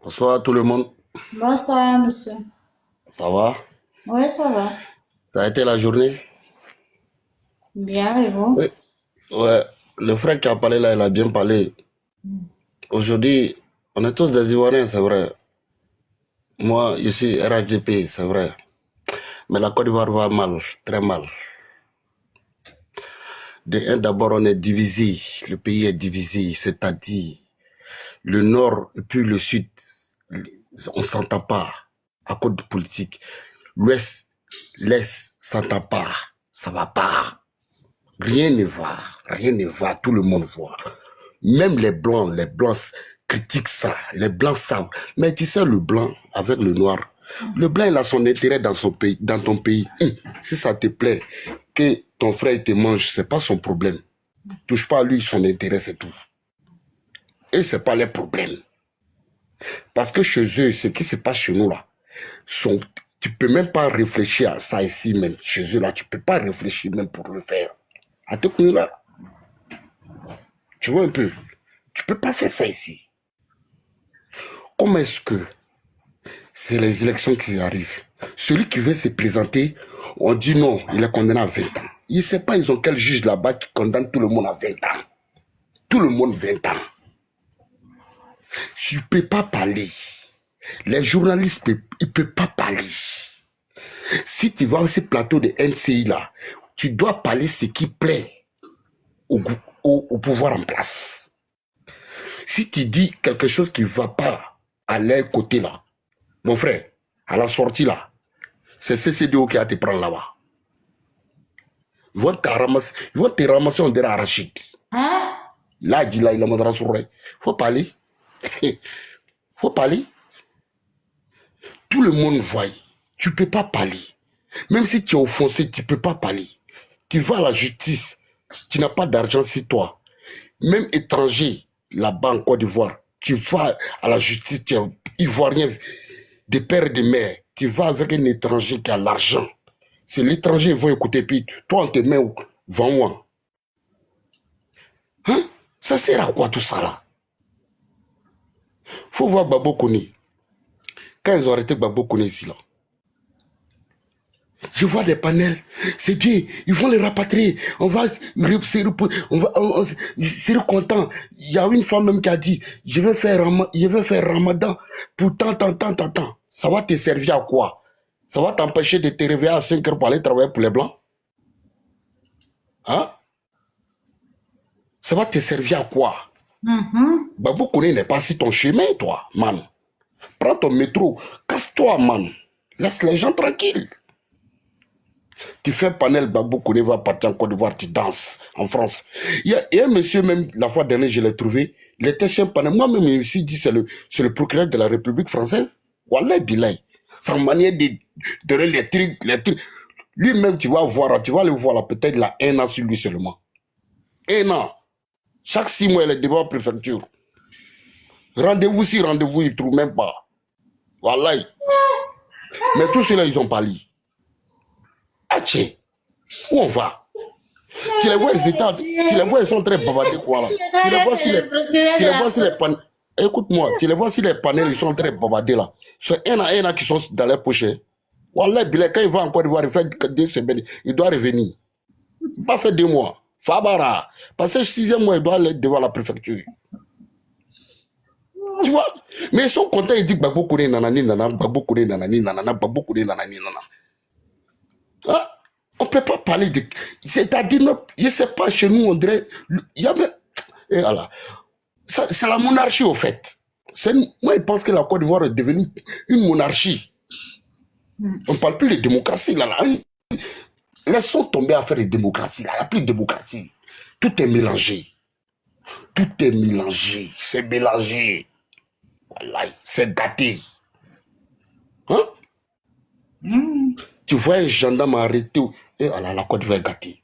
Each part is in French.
Bonsoir à tout le monde. Bonsoir, monsieur. Ça va? Oui, ça va. Ça a été la journée? Bien, et vous? Oui. Ouais. Le frère qui a parlé là, il a bien parlé. Aujourd'hui, on est tous des Ivoiriens, c'est vrai. Moi, je suis RHDP, c'est vrai. Mais la Côte d'Ivoire va mal, très mal. D'abord, on est divisé. Le pays est divisé, c'est-à-dire le nord et puis le sud, on ne s'entend pas à cause de politique. L'ouest, l'est, s'entend pas. Ça va pas. Rien ne va, rien ne va, tout le monde voit. Même les blancs critiquent ça, les blancs savent. Mais tu sais, le blanc avec le noir, le blanc il a son intérêt dans son pays, dans ton pays. Si ça te plaît, que ton frère te mange, c'est pas son problème. Touche pas à lui, son intérêt c'est tout. Et c'est pas les problèmes. Parce que chez eux, ce qui se passe chez nous là, tu peux même pas réfléchir à ça ici même. Chez eux là, tu peux pas réfléchir même pour le faire. À te là, tu vois un peu. Tu peux pas faire ça ici. Comment est-ce que c'est les élections qui arrivent? Celui qui veut se présenter, on dit non, il est condamné à 20 ans. Il ne sait pas, ils ont quel juge là-bas qui condamne tout le monde à 20 ans. Tout le monde 20 ans. Tu ne peux pas parler. Les journalistes, ils ne peuvent pas parler. Si tu vas à ce plateau de NCI là, tu dois parler ce qui plaît au pouvoir en place. Si tu dis quelque chose qui ne va pas à leur côté là, mon frère, à la sortie là, c'est CCDO qui a te prendre là-bas. Ils vont te ramasser, on dirait Arachide. Hein? Là, il a mandara sur il faut parler. Faut parler. Tout le monde voit. Tu ne peux pas parler. Même si tu es offensé, tu ne peux pas parler. Tu vas à la justice, tu n'as pas d'argent sur toi. Même étranger, là-bas en Côte d'Ivoire, tu vas à la justice, tu es ivoirien, de père et de mère. Tu vas avec un étranger qui a l'argent. C'est l'étranger qui va écouter, puis toi, on te met devant moi. Hein? Ça sert à quoi tout ça là? Faut voir Babo Koni. Quand ils ont arrêté Babo Koni ici là, je vois des panels, c'est bien, ils vont les rapatrier, on va c'est content. Il y a une femme même qui a dit, je vais faire Ramadan pour tant. Ça va te servir à quoi? Ça va t'empêcher de te réveiller à 5 heures pour aller travailler pour les Blancs? Hein? Ça va te servir à quoi? Babou Kone n'est pas sur ton chemin, toi, man. Prends ton métro, casse-toi, man. Laisse les gens tranquilles. Tu fais panel, Babou Kone va partir en Côte d'Ivoire, tu danses en France. Il y a un monsieur, même la fois dernière, je l'ai trouvé, il était chez un panel. Moi-même, je me suis dit, c'est le procureur de la République française. Wallah, Bilay. Sa manière de donner les trucs. Lui-même, tu vas le voir là, peut-être il a 1 an sur lui seulement. 1 an. Chaque 6 mois, il est devant la préfecture. Rendez-vous si rendez-vous, ils ne trouvent même pas. Wallah. Mais tous ceux-là, ils ont parlé. Ah tiens, où on va? Tu les vois, ils sont très bavardés, quoi, là. Tu les vois si les panels. Écoute-moi, tu les vois si les panels, ils sont très bavardés, là. C'est un an qui sont dans les poches. Wallah, quand il va encore voir, il fait 2 semaines, il doit revenir. Pas fait 2 mois. Fabara. Parce que le 6e mois, il doit aller devant la préfecture. Tu vois? Mais ils sont contents, ils disent Babo Kone nanani nanana, Babo Kone nanani nanana, Babo Kone nanani nanana. Hein? On ne peut pas parler de. C'est-à-dire, je ne sais pas, chez nous, on dirait. Il y a même. Et voilà. C'est la monarchie, au fait. Moi, je pense que la Côte d'Ivoire est devenue une monarchie. On ne parle plus de démocratie, là. Laissons tomber à faire de démocratie, là. Il n'y a plus de démocratie. Tout est mélangé. Tout est mélangé. C'est mélangé. Voilà. C'est gâté. Hein? Tu vois un gendarme arrêté. Et voilà, la Côte d'Ivoire est gâtée.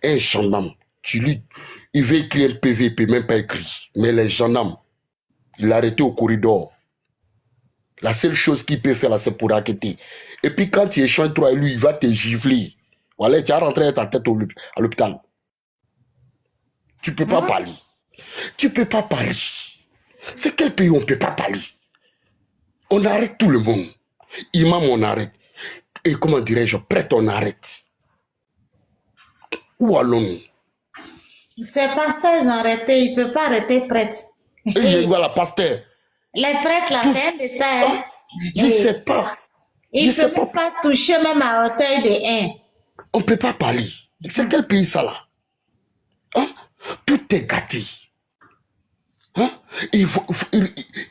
Un gendarme, il veut écrire un PV, il ne peut même pas écrire. Mais les gendarmes, il l'a arrêté au corridor. La seule chose qu'il peut faire là, c'est pour raqueter. Et puis quand tu échanges trop avec lui, il va te gifler. Voilà, tu as rentré ta tête à l'hôpital. Tu ne peux pas parler. Tu ne peux pas parler. C'est quel pays où on ne peut pas parler? On arrête tout le monde. Imam, on arrête. Et comment dirais-je, prêtre, on arrête. Où allons-nous? Ces pasteurs, ils ont arrêté. Ils ne peuvent pas arrêter prêtre. Et voilà, pasteur. Les prêtres, là, c'est un état. Hein? Je ne sais pas. Ils ne peuvent pas toucher même à hauteur de 1. On ne peut pas parler. C'est quel pays ça là? Hein? Tout est gâté. Hein?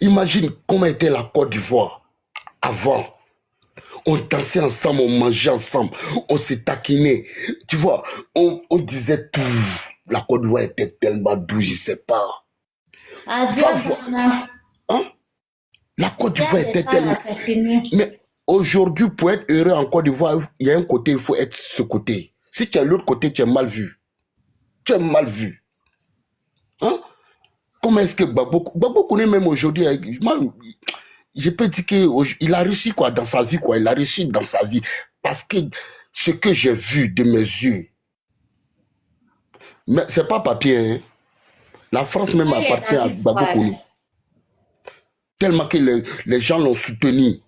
Imagine comment était la Côte d'Ivoire avant. On dansait ensemble, on mangeait ensemble, on se taquinait. Tu vois, on disait tout. La Côte d'Ivoire était tellement douce, je ne sais pas. Adieu, hein? La Côte d'Ivoire était tellement... Mais aujourd'hui, pour être heureux en Côte d'Ivoire, il y a un côté, il faut être ce côté. Si tu es l'autre côté, tu es mal vu. Tu es mal vu. Hein? Comment est-ce que Gbagbo connaît même aujourd'hui, je peux dire qu'il a réussi quoi, dans sa vie, quoi. Il a réussi dans sa vie. Parce que ce que j'ai vu de mes yeux, mais c'est pas papier, hein. La France même appartient à Gbagbo Koné. Tellement que les gens l'ont soutenu.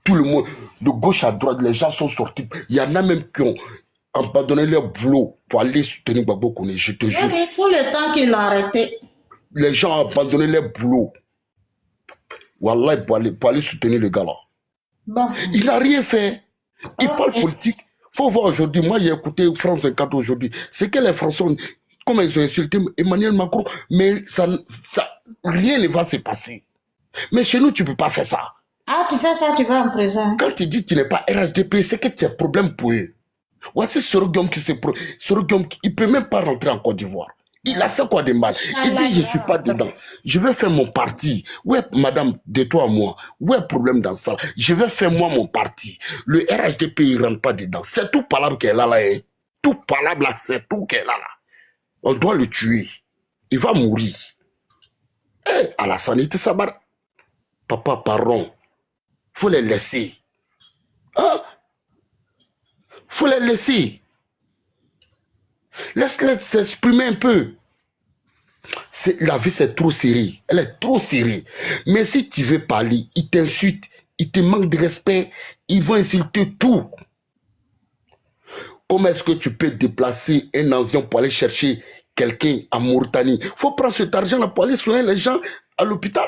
Tout le monde, de gauche à droite, les gens sont sortis. Il y en a même qui ont abandonné leur boulot pour aller soutenir Gbagbo Koné, je te jure. Oui, pour le temps qu'ils l'ont arrêté. Les gens ont abandonné leur boulot. Wallah, pour aller soutenir le gars là. Bon. Il n'a rien fait. Il parle politique. Il faut voir aujourd'hui. Moi, j'ai écouté France 24 aujourd'hui. C'est que les Français, comment ils ont insulté Emmanuel Macron, mais rien ne va se passer. Mais chez nous, tu ne peux pas faire ça. Ah, tu fais ça, tu vas en prison. Quand tu dis que tu n'es pas RHDP, c'est que tu as un problème pour eux. Voici Sorogium qui il ne peut même pas rentrer en Côte d'Ivoire. Il a fait quoi de mal? Il dit, je ne suis pas dedans. Je vais faire mon parti. Ouais, madame, de toi à moi. Ouais, problème dans ça. Je vais faire moi mon parti. Le RHDP, il ne rentre pas dedans. C'est tout palabre qu'elle a là. Hein. Tout palabre là, c'est tout qu'elle a là. On doit le tuer. Il va mourir. Eh, à la sanité, ça va. Papa, pardon. Faut les laisser. Hein? Faut les laisser. Laisse-les s'exprimer un peu. La vie, c'est trop serré. Elle est trop serrée. Mais si tu veux parler, ils t'insultent, ils te manquent de respect, ils vont insulter tout. Comment est-ce que tu peux déplacer un avion pour aller chercher quelqu'un en Mauritanie? Il faut prendre cet argent-là pour aller soigner les gens à l'hôpital.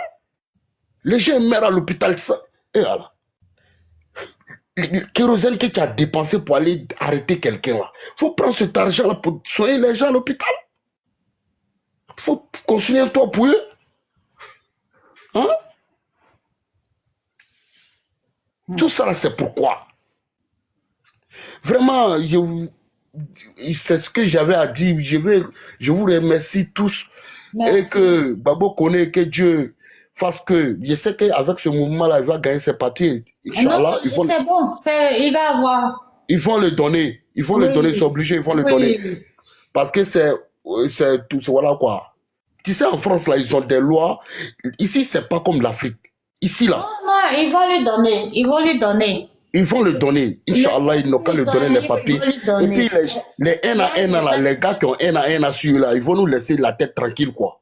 Les gens meurent à l'hôpital. Et voilà. Le kérosène que tu as dépensé pour aller arrêter quelqu'un là. Il faut prendre cet argent-là pour soigner les gens à l'hôpital. Il faut construire un toit pour eux. Hein? Tout ça là, c'est pourquoi. Vraiment, c'est ce que j'avais à dire. Je vous remercie tous. Merci. Et que Gbagbo Koné, que Dieu fasse que, je sais qu'avec ce mouvement-là, il va gagner ses papiers. Inch'Allah, c'est bon, il va avoir. Ils vont le donner. Ils vont le donner, ils sont obligés, ils vont le donner. Parce que c'est tout, voilà quoi. Tu sais, en France, là, ils ont des lois. Ici, c'est pas comme l'Afrique. Ici, là. Non, ils vont lui donner. Ils vont lui donner. Ils vont le donner. Inch'Allah, ils n'ont qu'à le donner les papiers. Et puis, les 1 à 1, là, les gars qui ont 1 à 1 à suivre, là, ils vont nous laisser la tête tranquille, quoi.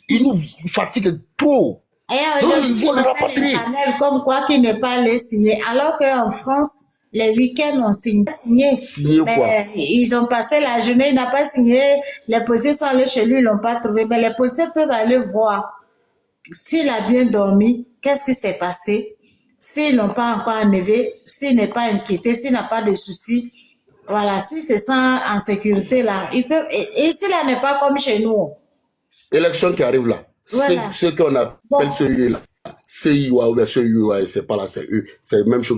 Ils nous fatiguent trop. Non, ils vont le rapatrier. Comme quoi qu'il n'est pas allé signer. Alors qu'en France, les week-ends, on signé. Signé quoi? Ils ont passé la journée, il n'a pas signé. Les policiers sont allés chez lui, ils ne l'ont pas trouvé. Mais les policiers peuvent aller voir s'il a bien dormi, qu'est-ce qui s'est passé. S'ils n'ont pas encore enlevé, s'il n'est pas inquiété, s'il n'a pas de soucis. Voilà, s'il se sent en sécurité là, il peut. Et ici là n'est pas comme chez nous. Élection qui arrive là. Voilà. Ce qu'on appelle ceux là. CIOA ou bien CIOA, c'est pas là, c'est eux. C'est la même chose.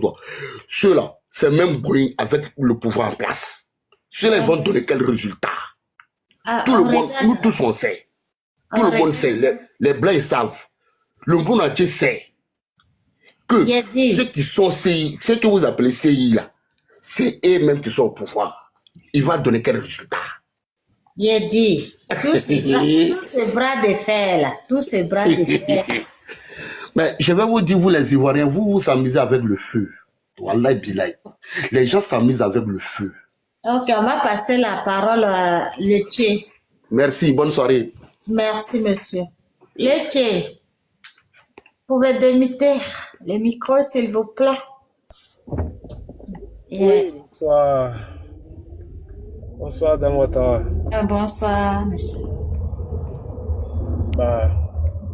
Ceux-là, c'est même Boeing avec le pouvoir en place. Ceux-là, ils vont donner quel résultat? Tout le monde, nous tous on sait. Tout le monde sait. Les Blancs, ils savent. Le monde entier sait que ceux qui sont CI, ceux que vous appelez CI là, c'est eux-mêmes qui sont au pouvoir. Ils vont donner quel résultat? Il dit, tous ces bras de fer là, tous ces bras de fer. Mais je vais vous dire, vous les Ivoiriens, vous vous amusez avec le feu. Wallah bilay. Les gens s'amusent avec le feu. Ok, on va passer la parole à Leche. Merci, bonne soirée. Merci, monsieur. Leche, pouvez démuter les micros, s'il vous plaît. Oui, bonsoir. Bonsoir, Dame Ouattara. Bonsoir, monsieur. Bah,